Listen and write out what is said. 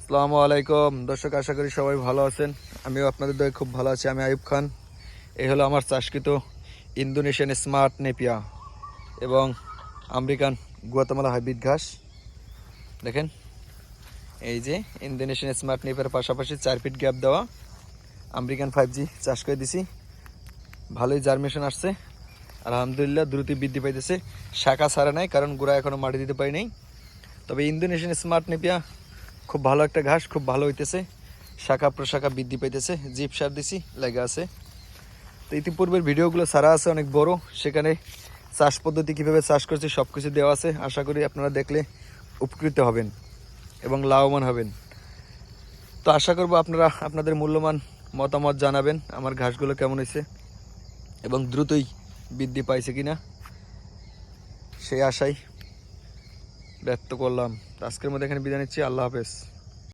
আসসালামু আলাইকুম দর্শক, আশা করি সবাই ভালো আছেন। আমিও আপনাদের দয়ে খুব ভালো আছি। আমি আইয়ুব খান। এই হলো আমার চাষকৃত ইন্দোনেশিয়ান স্মার্ট নেপিয়া এবং আমেরিকান গুয়াতেমালা হাইব্রিড ঘাস। দেখেন, এই যে ইন্দোনেশিয়ান স্মার্ট নেপিয়ার পাশাপাশি 4 ফিট গ্যাপ দেওয়া আমেরিকান 5G চাষ করে দিছি। ভালোই জার্মিনেশন আসছে, আলহামদুলিল্লাহ। দ্রুত বৃদ্ধি পাইতেছে, শাখা ছাড়া নাই, কারণ গোড়া এখনও মাটি দিতে পারি নাই। তবে ইন্দোনেশিয়ান স্মার্ট নেপিয়া খুব ভালো একটা ঘাস, খুব ভালো হইতেছে, শাখা প্রশাখা বৃদ্ধি পাইতেছে। জিপ সার দিছি, লেগে আছে। তো ইতিপূর্বের ভিডিওগুলো সারা আছে অনেক বড়, সেখানে চাষ পদ্ধতি কীভাবে চাষ করছি সব কিছু দেওয়া আছে। আশা করি আপনারা দেখলে উপকৃত হবেন এবং লাভবান হবেন। তো আশা করব আপনারা আপনাদের মূল্যবান মতামত জানাবেন আমার ঘাসগুলো কেমন হয়েছে এবং দ্রুতই বৃদ্ধি পাইছে কিনা, সেই আশাই ব্যক্ত করলাম। আজকের মধ্যে এখানে বিদায় নিচ্ছি। আল্লাহ হাফেজ।